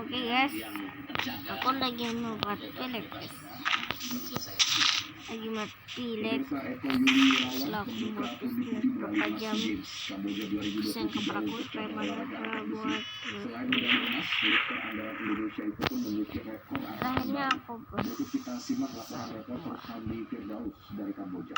Oke guys, aku lagi membuat pilek guys. Lagi buat pilek setelah aku buat bisnis berapa jam. Terus yang kabar aku supaya banyak buat akhirnya aku buat. Kita simak laporan reporter Hamdi Firdaus dari Kamboja.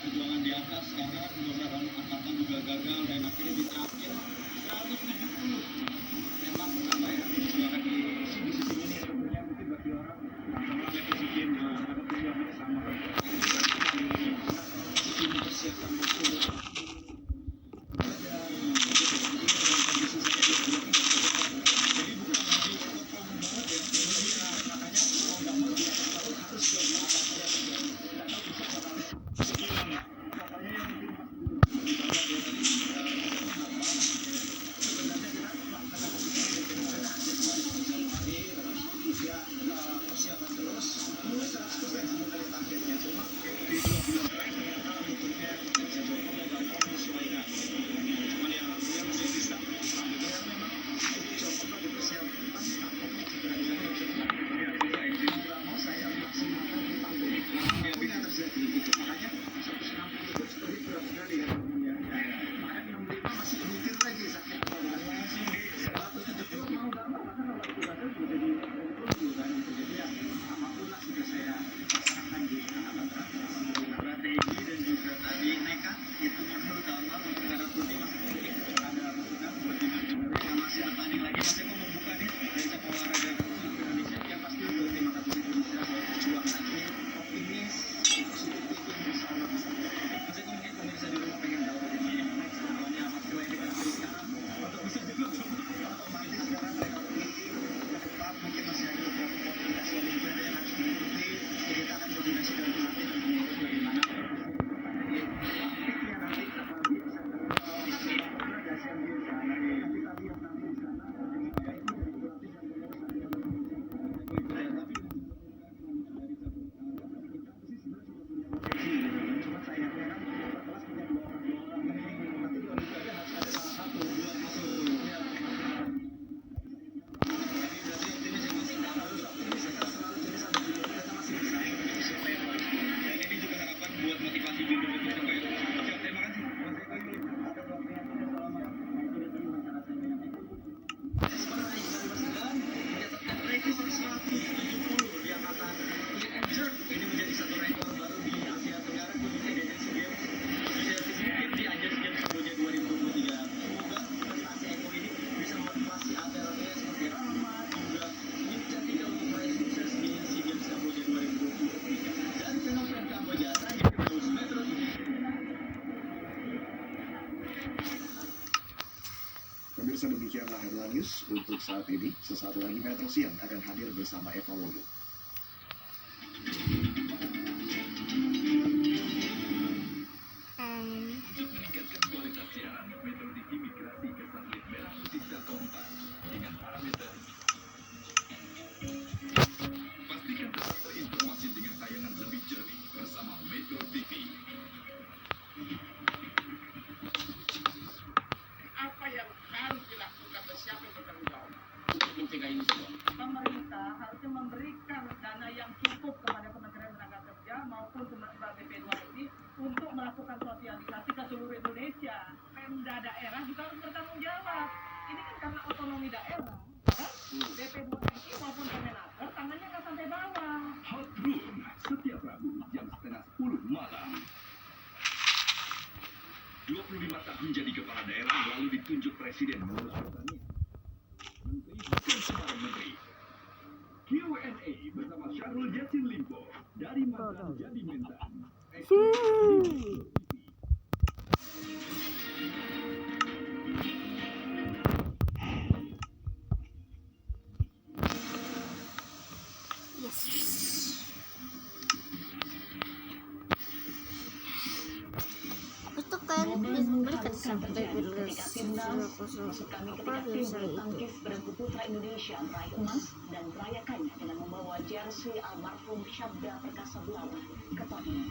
Perjuangan di atas karena beberapa angkatan juga gagal dan akhirnya di terakhir 170 memang apa ya perjuangan di sini ini tentunya mungkin bagi orang sama presiden ada perjuangannya sama ini persiapan betul. Pemirsa, demikianlah headline news untuk saat ini. Sesaat lagi Metro Siang akan hadir bersama Eva Wodo. Untuk meningkatkan kualitas siaran, Metro TV migrasi ke satelit merah putih Telkom 4 dengan parameter. Pastikan tetap terinformasi dengan tayangan lebih jernih bersama Metro TV. Apa yang harus dilakukan dan siapa yang bertanggung jawab untuk mencegah ini semua? Pemerintah harusnya memberikan dana yang cukup kepada Kementerian Tenaga Kerja maupun Kementerian BP2 ini untuk melakukan sosialisasi ke seluruh Indonesia. Pemda daerah juga harus bertanggung jawab. Ini kan karena otonomi daerah, kan? BP2 maupun Kemenaker tangannya nggak sampai bawah. Hot Room setiap Rabu jam 9:30 malam. 25 tahun jadi kepala daerah lalu ditunjuk presiden mengurus pertanian. Menteri bukan sembarang menteri. Q&A bersama Syahrul Yassin Limpo dari mantan jadi mentan. mereka sampai ketika timnas maksud kami ketika tim bisa bulu itu. tangkis bergu putra Indonesia meraih emas dan merayakannya dengan membawa jersey almarhum Syabda Perkasa Bulawa ke Tottenham.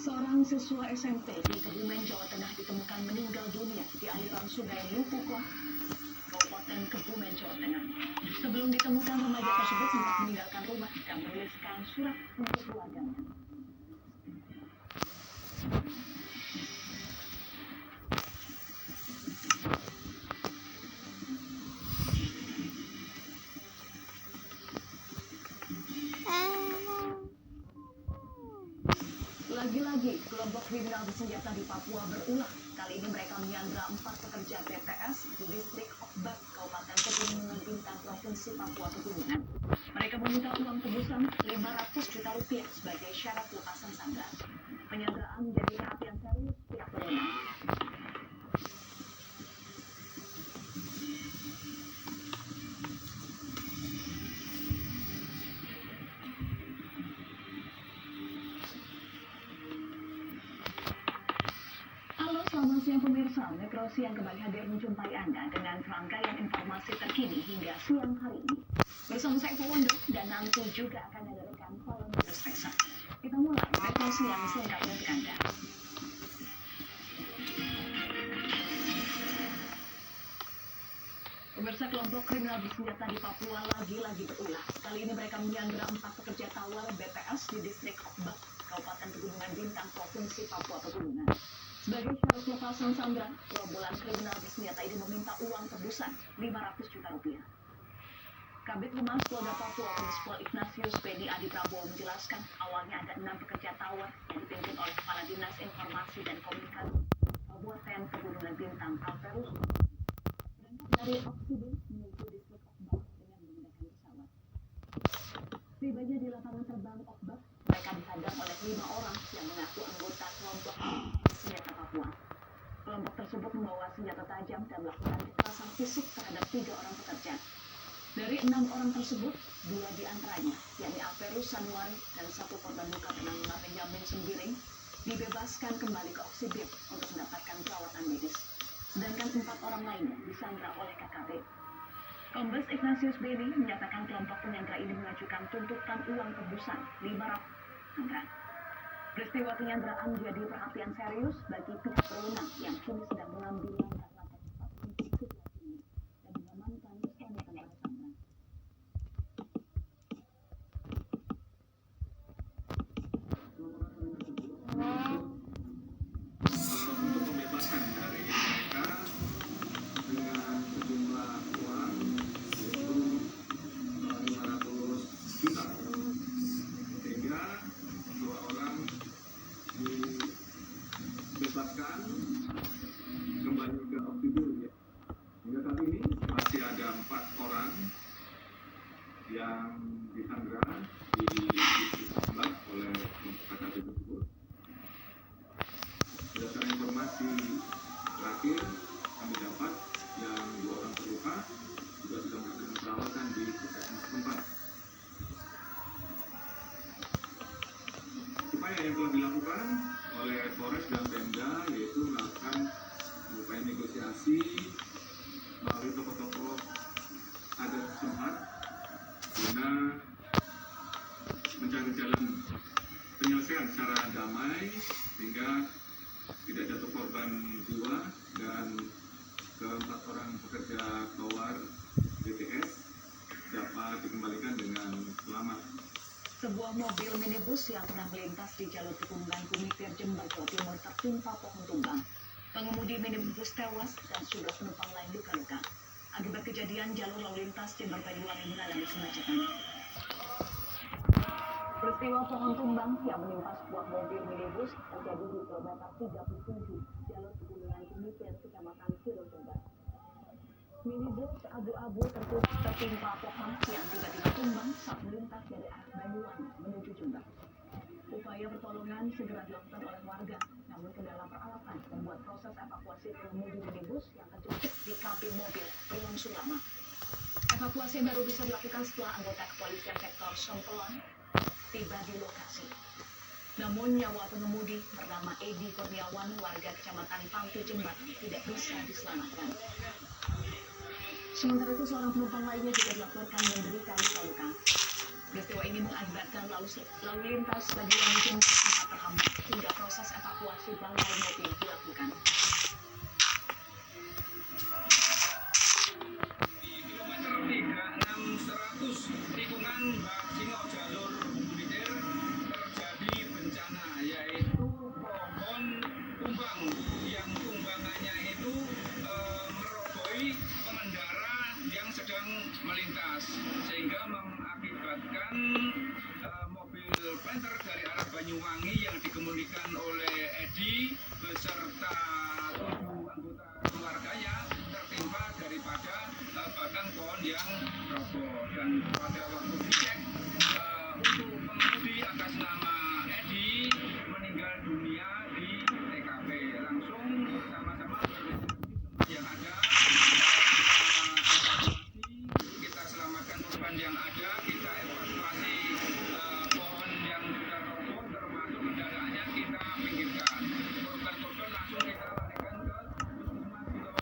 Seorang siswa SMP di Kebumen, Jawa Tengah ditemukan meninggal dunia di aliran sungai Lupuko, Kabupaten Kebumen, Jawa Tengah. Sebelum ditemukan, remaja tersebut sempat meninggalkan rumah dan menuliskan surat untuk keluarganya. Lagi-lagi, kelompok kriminal bersenjata di Papua berulah. Kali ini mereka menyandra 4 pekerja BTS di distrik Okbak, Kabupaten Pegunungan Bintang, Provinsi Papua Pegunungan. Mereka meminta uang tebusan 500 juta rupiah sebagai syarat lepasan sandra. Penyanderaan menjadi perhatian serius pihak berwenang. Selamat siang pemirsa, Metro Siang kembali hadir menjumpai Anda dengan rangkaian informasi terkini hingga siang hari ini. Bersama saya Powondo dan nanti juga akan ada rekan Kolom Resa. Kita mulai Metro Siang selengkapnya untuk Anda. Pemirsa, kelompok kriminal bersenjata di Papua lagi-lagi berulah. Kali ini mereka menyandra 4 pekerja tawar BTS di distrik Okbak, Kabupaten Pegunungan Bintang, Provinsi Papua Pegunungan. Sebagai syarat lepasan sandra, gerombolan kriminal bersenjata ini meminta uang tebusan 500 juta rupiah. Kabid Humas Polda Papua, Kombespol Ignatius Beni Adi Prabowo menjelaskan awalnya ada 6 pekerja tawar yang dipimpin oleh Kepala Dinas Informasi dan Komunikasi Kabupaten Pegunungan Bintang, Alperus, berangkat dari Oksibil menuju distrik Okbak dengan menggunakan pesawat. Tibanya di lapangan terbang Okbak, mereka dihadang oleh 5 orang yang mengaku anggota kelompok senjata Papua. Kelompok tersebut membawa senjata tajam dan melakukan kekerasan fisik terhadap 3 orang pekerja. Dari 6 orang tersebut, 2 diantaranya, yakni Alperus Sanuari dan 1 korban luka bernama Benjamin Sembiring, dibebaskan kembali ke Oksibil untuk mendapatkan perawatan medis. Sedangkan 4 orang lainnya disandra oleh KKB. Kombes Ignatius Beni menyatakan kelompok penyandra ini mengajukan tuntutan uang tebusan 500 juta. Peristiwa penyanderaan menjadi perhatian serius bagi pihak berwenang yang kini sedang mengambil langkah-langkah cepat untuk situasi ini dan mengamankan keselamatan para sandera. Untuk pembebasan dari mereka dengan sejumlah uang yaitu 500 juta, sehingga 2 orang dibebaskan kembali ke Oksibil ya. Hingga saat ini masih ada 4 orang yang disandra di distrik Okbak oleh kelompok KKB tersebut. Berdasarkan informasi terakhir kami dapat yang 2 orang terluka juga sudah mendapatkan perawatan di puskesmas tempat. Upaya yang telah dilakukan oleh Polres dan Pemda yaitu melakukan upaya negosiasi melalui tokoh-tokoh adat setempat guna mencari jalan penyelesaian secara damai sehingga tidak jatuh korban jiwa dan ke-4 orang pekerja tawar BTS dapat dikembalikan dengan selamat. Sebuah mobil minibus yang tengah melintas di jalur Pegunungan Kumipir, Jember, Jawa Timur tertimpa pohon tumbang. Pengemudi minibus tewas dan sejumlah penumpang lain luka-luka. Akibat kejadian, jalur lalu lintas Jember Banyuwangi mengalami kemacetan. Peristiwa pohon tumbang yang menimpa sebuah mobil minibus terjadi di kilometer 37 jalur Pegunungan Kumipir, Kecamatan Siro, Jember. Minibus abu-abu tertimpa pohon yang tiba-tiba tumbang saat melintas dari arah Banyuwangi menuju Jember. Upaya pertolongan segera dilakukan oleh warga, namun kendala peralatan membuat proses evakuasi pengemudi minibus yang terjepit di kabin mobil berlangsung lama. Evakuasi baru bisa dilakukan setelah anggota kepolisian sektor Sompelon tiba di lokasi. Namun nyawa pengemudi bernama Edi Kurniawan warga Kecamatan Pantu Jember tidak bisa diselamatkan. Sementara itu seorang penumpang lainnya juga dilaporkan menderita luka-luka. Peristiwa ini mengakibatkan lalu lintas bagi Jember sempat terhambat hingga proses evakuasi bangkai mobil dilakukan. Tikungan Baksingo jalur Buditir terjadi bencana, yaitu pohon tumbang yang tumbangannya itu merobohi pengendara yang sedang melintas sehingga mengakibatkan mobil Panther dari arah Banyuwangi yang dikemudikan oleh Edi beserta 7 anggota keluarganya tertimpa daripada batang pohon yang roboh. Dan pada waktu dicek untuk pengemudi atas nama Edi meninggal dunia di TKP. Langsung bersama-sama yang ada kita selamatkan korban yang ada, kita evakuasi pohon yang sudah roboh termasuk kendaraannya kita pinggirkan. Korban langsung kita larikan ke Puskesmas Kilo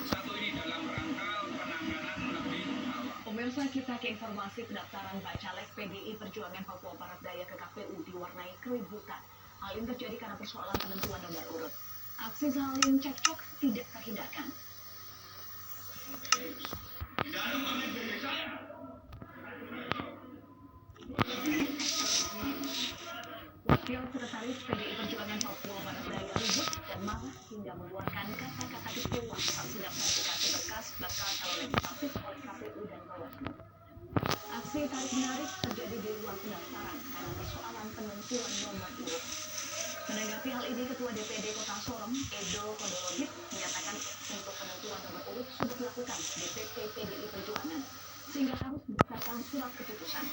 1 ini dalam rangka penanganan lebih awal. Pemirsa, kita ke informasi pendaftaran Bacalek PDI Perjuangan Papua Barat Daya ke KPU diwarnai keributan. Hal ini terjadi karena persoalan penentuan nomor urut. Aksi saling cekcok tidak terhindarkan. Wakil Sekretaris PDI Perjuangan Papua Barat Daya ribut dan marah hingga mengeluarkan kata-kata kecewa saat sidang verifikasi berkas bakal calon legislatif oleh KPU dan Bawaslu. Aksi tarik-menarik terjadi di ruang pendaftaran karena persoalan penentuan nomor urut. Menanggapi hal ini, Ketua DPD Kota Sorong, Edo Kodologit, menyatakan untuk penentuan nomor urut sudah dilakukan DPP PDI Perjuangan, sehingga harus berdasarkan surat keputusan.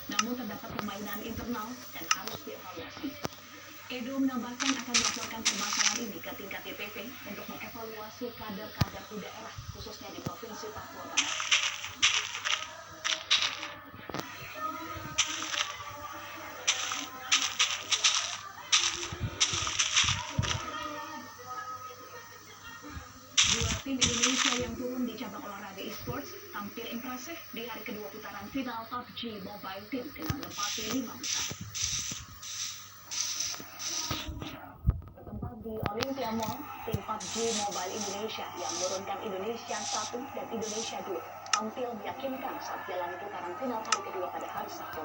Namun terdapat permainan internal dan harus dievaluasi. Edo menambahkan akan melaporkan permasalahan ini ke tingkat DPP untuk mengevaluasi kader-kader di daerah, khususnya di Provinsi Papua Barat. Dua tim Indonesia yang turun di cabang olahraga e-sports tampil impresif di hari kedua putaran final PUBG Mobile Team dengan menempati 5 besar. Bertempat di Olympia Mall, tim PUBG Mobile Indonesia yang menurunkan Indonesia 1 dan Indonesia 2 tampil meyakinkan saat jalan putaran final hari kedua pada hari Sabtu.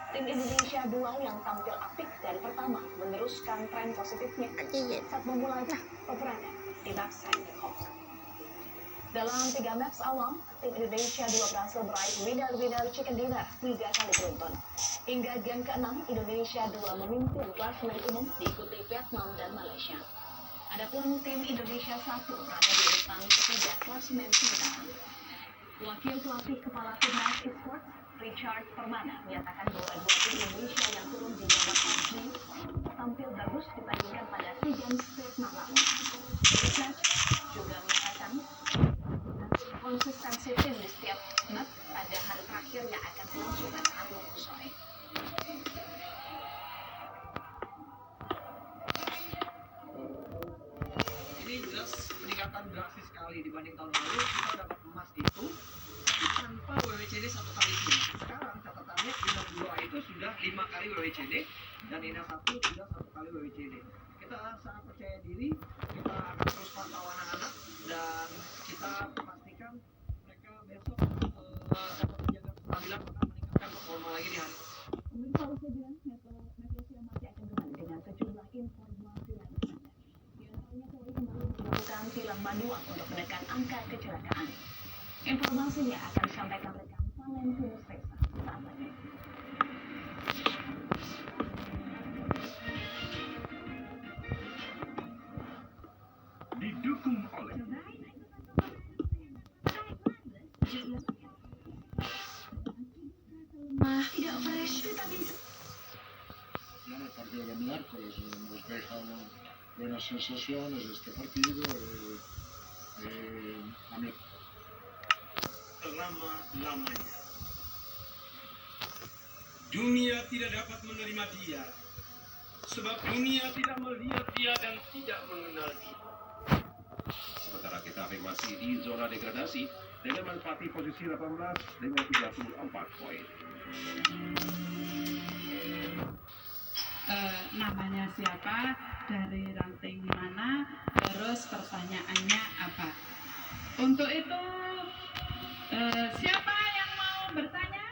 Tim Indonesia 2 yang tampil apik dari pertama meneruskan tren positifnya saat memulai peperangan di Laksan Hawk. Dalam 3 match awal, tim Indonesia 2 berhasil meraih winner chicken dinner 3 kali beruntun. Hingga game ke-6, Indonesia 2 memimpin klasemen umum diikuti Vietnam dan Malaysia. Adapun tim Indonesia 1 berada di urutan ketiga klasemen sementara. Wakil pelatih kepala timnas esports Richard Permana menyatakan bahwa dua tim Indonesia yang turun di nomor PUBG tampil bagus dibandingkan pada SEA Games Vietnam lalu. Richard juga menyatakan konsistensi tim di setiap match pada hari terakhir yang akan berlangsung pada Rabu sore. Ini jelas peningkatan drastis sekali dibanding tahun lalu. Kita dapat emas itu tanpa WWCD 1 kali pun. Sekarang catatannya Indah 2 itu sudah 5 kali WWCD dan Indah 1 sudah 1 kali WWCD. Kita sangat percaya diri, kita akan terus pantau anak-anak dan kita pastikan mereka besok dapat menjaga kestabilan bahkan meningkatkan performa lagi di hari. Pemirsa Usaha Metro masih akan kembali dengan sejumlah informasi lainnya. Di antaranya Polri kembali melakukan tilang manual untuk menekan angka kecelakaan. Informasinya akan disampaikan rekan Valentinus Reza saat lagi. Didukung oleh Tidak fresh tapi Ya, el partido de miércoles nos deja buenas sensaciones de este partido. A mí selama-lamanya. Dunia tidak dapat menerima dia, sebab dunia tidak melihat dia dan tidak mengenal dia. Sementara kita masih di zona degradasi dengan menempati posisi 18 dengan 34 poin. Namanya siapa, dari ranting mana, terus pertanyaannya apa. Untuk itu siapa yang mau bertanya?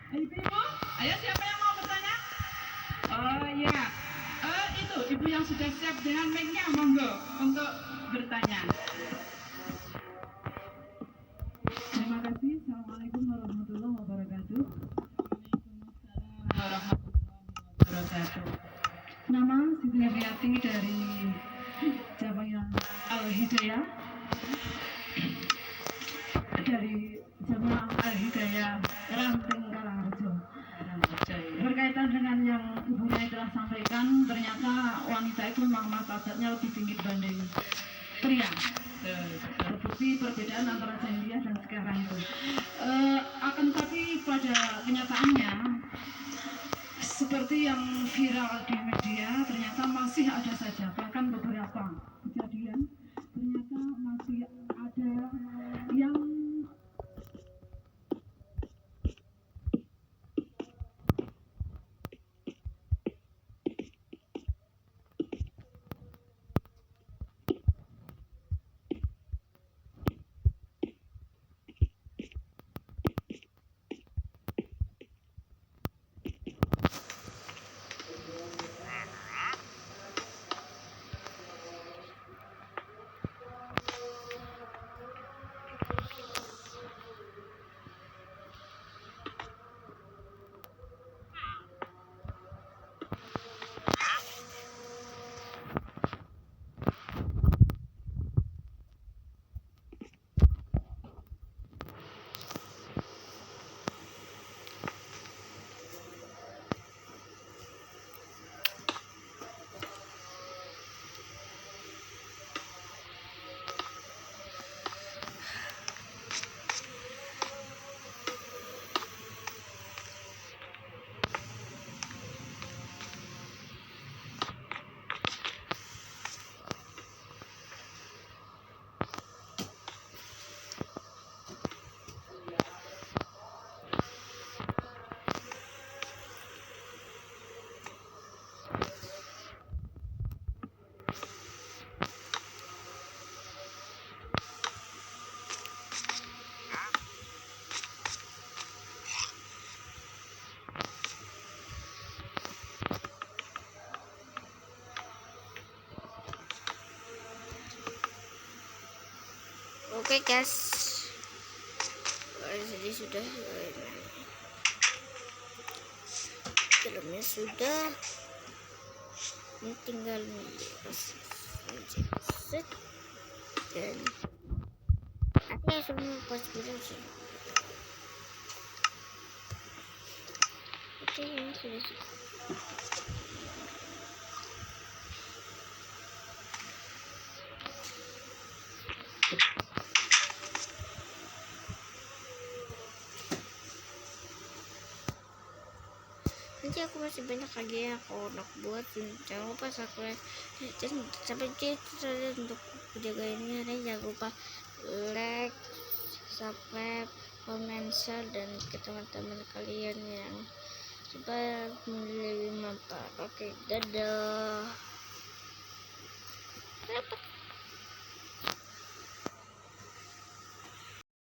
Ibu-ibu, ayo siapa yang mau bertanya? Oh ya, itu ibu yang sudah siap dengan mic-nya, monggo untuk bertanya. Terima kasih. Assalamualaikum warahmatullahi wabarakatuh. Waalaikumsalam warahmatullahi wabarakatuh. Nama Siti Riyati dari Jamaah Al-Hidayah, dari Jamaah Al-Hidayah Ranting Karangrejo. Berkaitan dengan yang Ibu Nyai telah sampaikan, ternyata wanita itu memang martabatnya lebih tinggi dibanding pria. Terbukti perbedaan antara jahiliyah dan sekarang itu. Akan tetapi pada kenyataannya, seperti yang viral di media, ternyata masih ada saja, bahkan beberapa kejadian ternyata masih ada yang Oke guys, jadi sudah filmnya sudah, ini tinggal set dan nanti semua pas beres. Oke, ini sudah. Nanti aku masih banyak lagi yang aku nak buat, jangan lupa subscribe dan sampai jumpa untuk video ini. Jangan lupa like, subscribe, comment, share dan ke teman-teman kalian yang supaya lebih mantap. Oke, dadah.